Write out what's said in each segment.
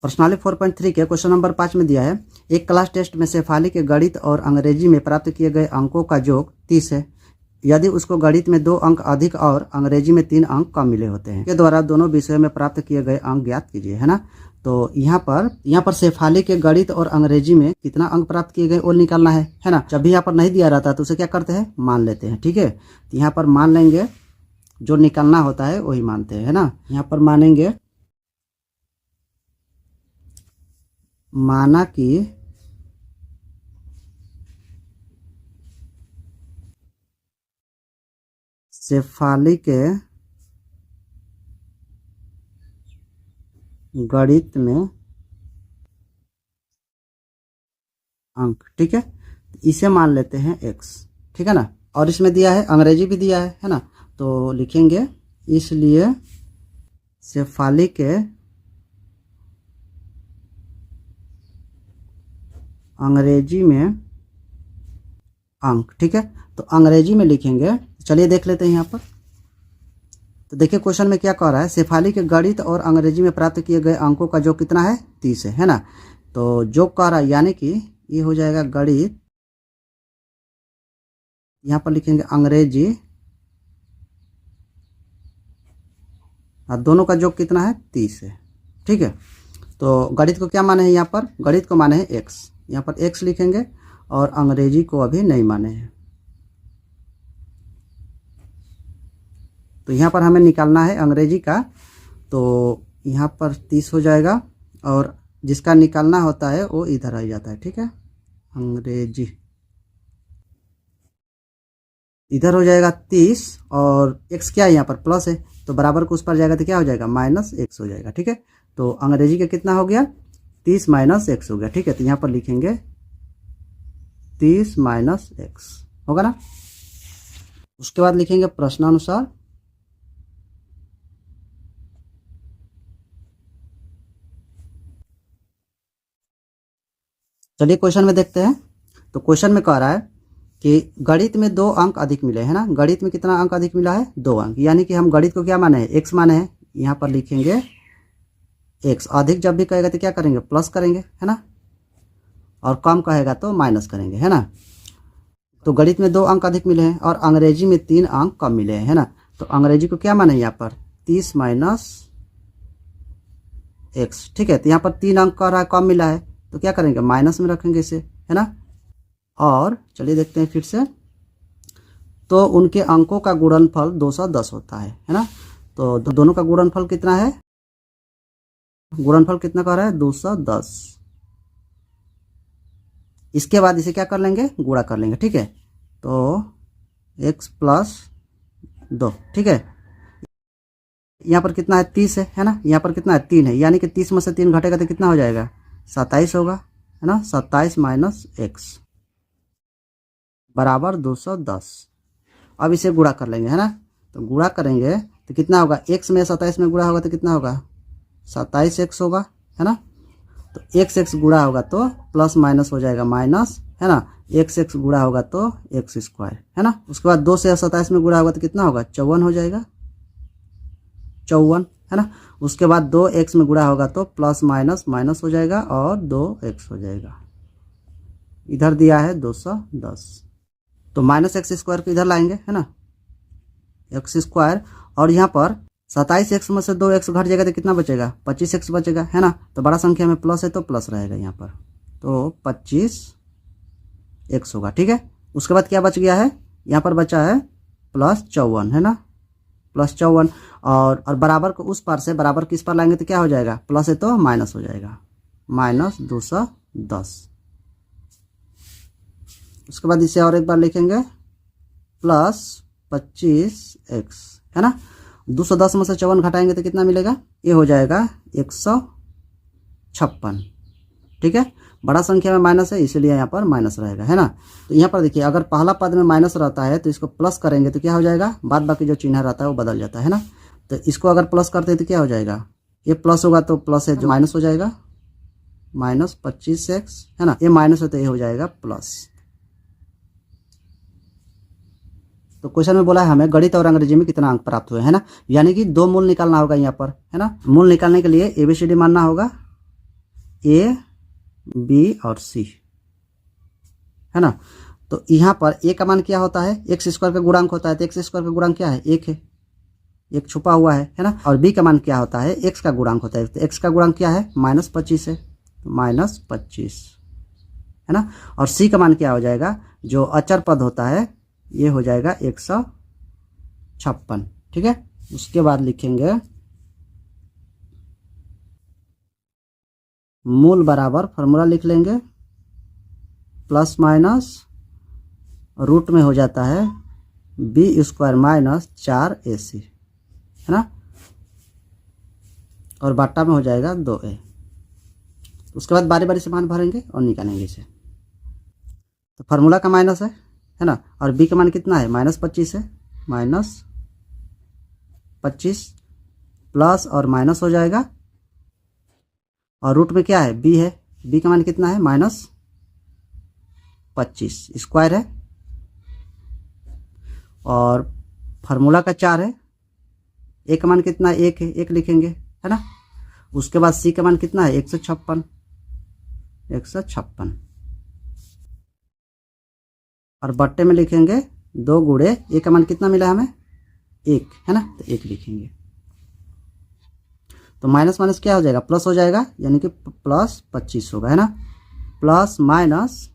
प्रश्नावली 4.3 के question number 5 में दिया है, एक क्लास टेस्ट में शेफाली के गणित और अंग्रेजी में प्राप्त किए गए अंकों का योग 30 है। यदि उसको गणित में 2 अंक अधिक और अंग्रेजी में 3 अंक कम मिले होते हैं, के द्वारा दोनों विषयों में प्राप्त किए गए अंक ज्ञात कीजिए, है ना। तो यहाँ पर शेफाली के गणित और अंग्रेजी में कितना अंक प्राप्त किए गए वो निकालना है ना। जब भी यहाँ पर नहीं दिया रहता तो उसे क्या करते हैं, मान लेते हैं, ठीक है। तो यहाँ पर मान लेंगे, जो निकालना होता है वही मानते हैं, है ना। यहाँ पर मानेंगे, माना कि शेफाली के गणित में अंक, ठीक है। इसे मान लेते हैं x, ठीक है ना। और इसमें दिया है अंग्रेजी भी दिया है ना। तो लिखेंगे, इसलिए शेफाली के अंग्रेजी में अंक, ठीक है। तो अंग्रेजी में लिखेंगे, चलिए देख लेते हैं यहाँ पर। तो देखिए क्वेश्चन में क्या कह रहा है, शेफाली के गणित और अंग्रेजी में प्राप्त किए गए अंकों का योग कितना है, 30 है ना। तो योग कह रहा है, यानी कि ये हो जाएगा गणित, यहाँ पर लिखेंगे अंग्रेजी, और दोनों का योग कितना है, 30 है, ठीक है। तो गणित को क्या माने हैं, यहाँ पर गणित को माने हैं x, यहाँ पर x लिखेंगे, और अंग्रेजी को अभी नहीं माने हैं। तो यहाँ पर हमें निकालना है अंग्रेजी का, तो यहाँ पर 30 हो जाएगा, और जिसका निकालना होता है वो इधर आ जाता है, ठीक है। अंग्रेजी इधर हो जाएगा 30, और x क्या है, यहाँ पर प्लस है, तो बराबर को उस पर जाएगा तो क्या हो जाएगा, -x हो जाएगा, ठीक है। तो अंग्रेजी का कितना हो गया, 30 - x हो गया, ठीक है। तो यहाँ पर लिखेंगे 30 - x होगा ना। उसके बाद लिखेंगे प्रश्नानुसार, चलिए क्वेश्चन में देखते हैं। तो क्वेश्चन में कह रहा है कि गणित में 2 अंक अधिक मिले, है ना। गणित में कितना अंक अधिक मिला है, 2 अंक, यानी कि हम गणित को क्या माने हैं, x माने हैं। यहाँ पर लिखेंगे x, अधिक जब भी कहेगा तो क्या करेंगे, प्लस करेंगे, है ना, और कम कहेगा तो माइनस करेंगे, है ना। तो गणित में 2 अंक अधिक मिले हैं और अंग्रेजी में 3 अंक कम मिले हैं, है ना। तो अंग्रेजी को क्या माने यहाँ पर, 30 - x, ठीक है। तो यहाँ पर 3 अंक का रहा है, कम मिला है, तो क्या करेंगे, माइनस में रखेंगे इसे, है ना। और चलिए देखते हैं फिर से, तो उनके अंकों का गुणनफल 210 होता है ना। तो दोनों का गुणनफल कितना है, गुणनफल कितना कह रहा है, 210। इसके बाद इसे क्या कर लेंगे, गुणा कर लेंगे, ठीक है। तो x + 2, ठीक है। यहाँ पर कितना है, 30 है ना। यहाँ पर कितना है, 3 है, यानी कि 30 में से 3 घटेगा तो कितना हो जाएगा, 27 होगा, है ना। 27 - x बराबर 210। अब इसे गुणा कर लेंगे, है ना। तो गुणा करेंगे तो कितना होगा, x में 27 में गुणा होगा तो कितना होगा, 27x होगा, है ना। तो x गुणा होगा तो प्लस माइनस हो जाएगा माइनस, है ना। x गुणा होगा तो x², है ना। उसके बाद 2 से 27 में गुणा होगा तो कितना होगा, 54 हो जाएगा, 54, है ना। उसके बाद 2x में गुणा होगा तो प्लस माइनस माइनस हो जाएगा और 2x हो जाएगा। इधर दिया है 210, तो -x² को इधर लाएंगे, है ना, x², और यहाँ पर 27x में से 2x घट जाएगा तो कितना बचेगा, 25x बचेगा, है ना। तो बड़ा संख्या में प्लस है तो प्लस रहेगा यहाँ पर, तो 25x होगा, ठीक है। उसके बाद क्या बच गया है, यहाँ पर बचा है +54, है ना, +54, और बराबर को उस पार से बराबर किस पर लाएंगे तो क्या हो जाएगा, प्लस है तो माइनस हो जाएगा, -210। उसके बाद इसे और एक बार लिखेंगे, +25x, है ना। 210 में से 54 घटाएंगे तो कितना मिलेगा, ये हो जाएगा 156, ठीक है। बड़ा संख्या में माइनस है इसलिए यहाँ पर माइनस रहेगा, है ना। तो यहाँ पर देखिए, अगर पहला पद में माइनस रहता है तो इसको प्लस करेंगे तो क्या हो जाएगा, बाद बाकी जो चिन्ह रहता है वो बदल जाता है ना। तो इसको अगर प्लस करते हैं तो क्या हो जाएगा, ये प्लस होगा तो प्लस है जो माइनस हो जाएगा, -25x, है ना। ये माइनस है तो ये हो जाएगा प्लस। तो क्वेश्चन में बोला है हमें गणित और अंग्रेजी में कितना अंक प्राप्त हुए, है ना। यानी कि 2 मूल निकालना होगा यहाँ पर, है ना। मूल निकालने के लिए ABCD मानना होगा, ए बी और सी, है ना। तो यहाँ पर ए का मान क्या होता है, एक्स स्क्वायर का गुणांक होता है, तो एक्स स्क्वायर का गुणांक क्या है, एक है, एक छुपा हुआ है ना। और बी का मान क्या होता है, एक्स का गुणांक होता है, तो एक्स का गुणांक क्या है, -25 है, -25, है ना। और सी का मान क्या हो जाएगा, जो अचर पद होता है ये हो जाएगा 156, ठीक है। उसके बाद लिखेंगे मूल बराबर, फॉर्मूला लिख लेंगे, प्लस माइनस रूट में हो जाता है बी स्क्वायर -4ac, है ना, और बाटा में हो जाएगा 2a। उसके बाद बारी बारी से मान भरेंगे और निकालेंगे इसे। तो फार्मूला का माइनस है ना, और b का मान कितना है, -25 है, -25 प्लस और माइनस हो जाएगा, और रूट में क्या है, b है, b का मान कितना है, -25 स्क्वायर है, और फार्मूला का 4 है, ए का मान कितना है, 1 है, 1 लिखेंगे, है ना। उसके बाद सी का मान कितना है, 156, और बट्टे में लिखेंगे 2 गुणे ए का मान कितना मिला हमें, 1, है ना, तो 1 लिखेंगे। तो माइनस माइनस क्या हो जाएगा, प्लस हो जाएगा, यानी कि +25 होगा, है ना, प्लस माइनस,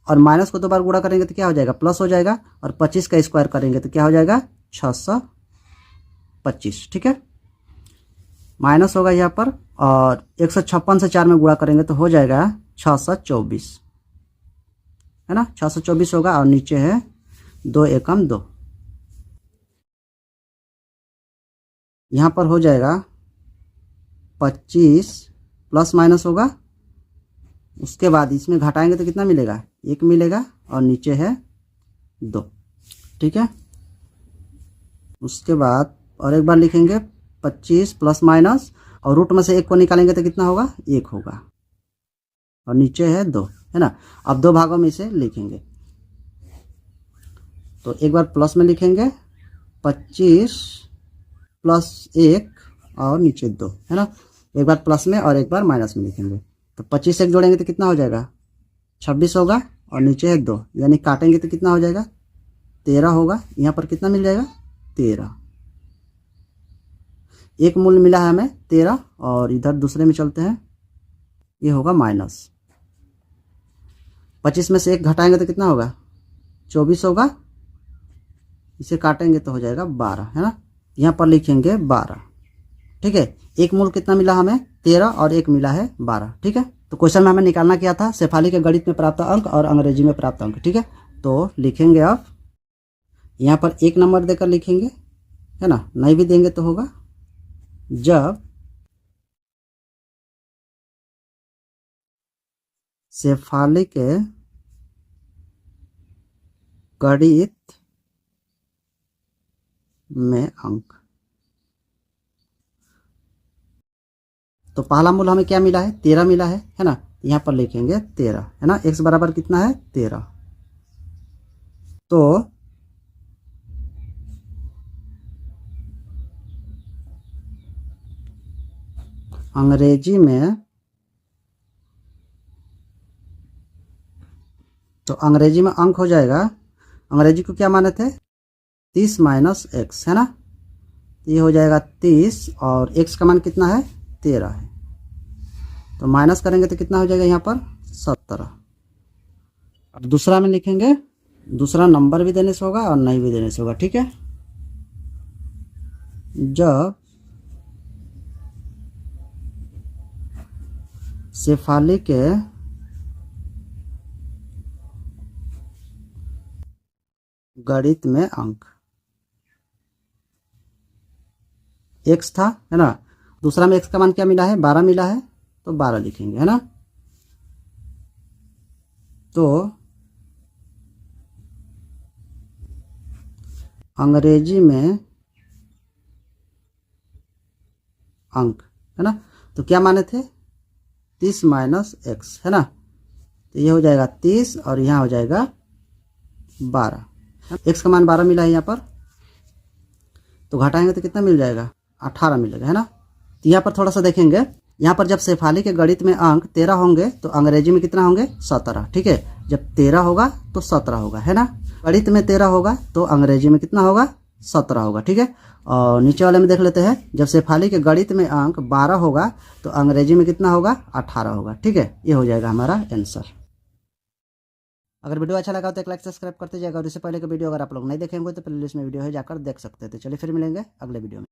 और माइनस को 2 बार गुणा करेंगे तो क्या हो जाएगा, प्लस हो जाएगा, और 25 का स्क्वायर करेंगे तो क्या हो जाएगा, 625, ठीक है। माइनस होगा यहाँ पर, और 156 से 4 में गुणा करेंगे तो हो जाएगा 624, है ना, 624 होगा, और नीचे है 2 एकम 2, यहाँ पर हो जाएगा 25 प्लस माइनस होगा, उसके बाद इसमें घटाएंगे तो कितना मिलेगा, 1 मिलेगा, और नीचे है 2, ठीक है। उसके बाद और एक बार लिखेंगे 25 प्लस माइनस, और रूट में से 1 को निकालेंगे तो कितना होगा, 1 होगा, और नीचे है 2, है ना। अब 2 भागों में इसे लिखेंगे, तो एक बार प्लस में लिखेंगे 25 प्लस 1 और नीचे 2, है ना। एक बार प्लस में और एक बार माइनस में लिखेंगे, तो 25 से 1 जोड़ेंगे तो कितना हो जाएगा, 26 होगा, और नीचे है 2, यानी काटेंगे तो कितना हो जाएगा, 13 होगा। यहाँ पर कितना मिल जाएगा, 13, एक मूल मिला है हमें 13, और इधर दूसरे में चलते हैं, ये होगा माइनस, 25 में से 1 घटाएंगे तो कितना होगा, 24 होगा, इसे काटेंगे तो हो जाएगा 12, है ना। यहाँ पर लिखेंगे 12, ठीक है। एक मूल कितना मिला हमें, 13, और एक मिला है 12, ठीक है। तो क्वेश्चन में हमें निकालना क्या था, शेफाली के गणित में प्राप्त अंक और अंग्रेजी में प्राप्त अंक, ठीक है। तो लिखेंगे अब, यहाँ पर 1 नंबर देकर लिखेंगे, है ना, नहीं भी देंगे तो होगा, जब शेफाली के गणित में अंक। तो पहला मूल हमें क्या मिला है, 13 मिला है ना, यहाँ पर लिखेंगे 13, है ना। x बराबर कितना है, 13। तो अंग्रेजी में, तो अंग्रेजी में अंक हो जाएगा, अंग्रेजी को क्या माने थे, 30 माइनस x, है ना। ये हो जाएगा 30, और x का मान कितना है, 13 है, तो माइनस करेंगे तो कितना हो जाएगा यहाँ पर, 17। अब दूसरा में लिखेंगे, दूसरा नंबर भी देने से होगा और नहीं भी देने से होगा, ठीक है। जब शेफाली के गणित में अंक, x था, है ना, दूसरा में x का मान क्या मिला है, 12 मिला है, तो 12 लिखेंगे, है ना। तो अंग्रेजी में अंक, है ना, तो क्या माने थे, 30 माइनस x, है ना, तो ये हो जाएगा 30, और यहाँ हो जाएगा 12, x का मान 12 मिला है यहाँ पर, तो घटाएंगे तो कितना मिल जाएगा, 18 मिलेगा, है ना। तो यहाँ पर थोड़ा सा देखेंगे, यहाँ पर जब शेफाली के गणित में अंक 13 होंगे तो अंग्रेजी में कितना होंगे 17। ठीक है, जब 13 होगा तो 17 होगा, है ना। गणित में 13 होगा तो अंग्रेजी में कितना होगा 17 होगा। ठीक है, और नीचे वाले में देख लेते हैं, जब शेफाली के गणित में अंक 12 होगा तो अंग्रेजी में कितना होगा 18 होगा। ठीक है, ये हो जाएगा हमारा आंसर। अगर वीडियो अच्छा लगा तो एक लाइक सब्सक्राइब करते जाएगा, और इससे पहले का वीडियो अगर आप लोग नहीं देखेंगे तो प्लेलिस्ट में वीडियो है, जाकर देख सकते हैं। तो चलिए फिर मिलेंगे अगले वीडियो में।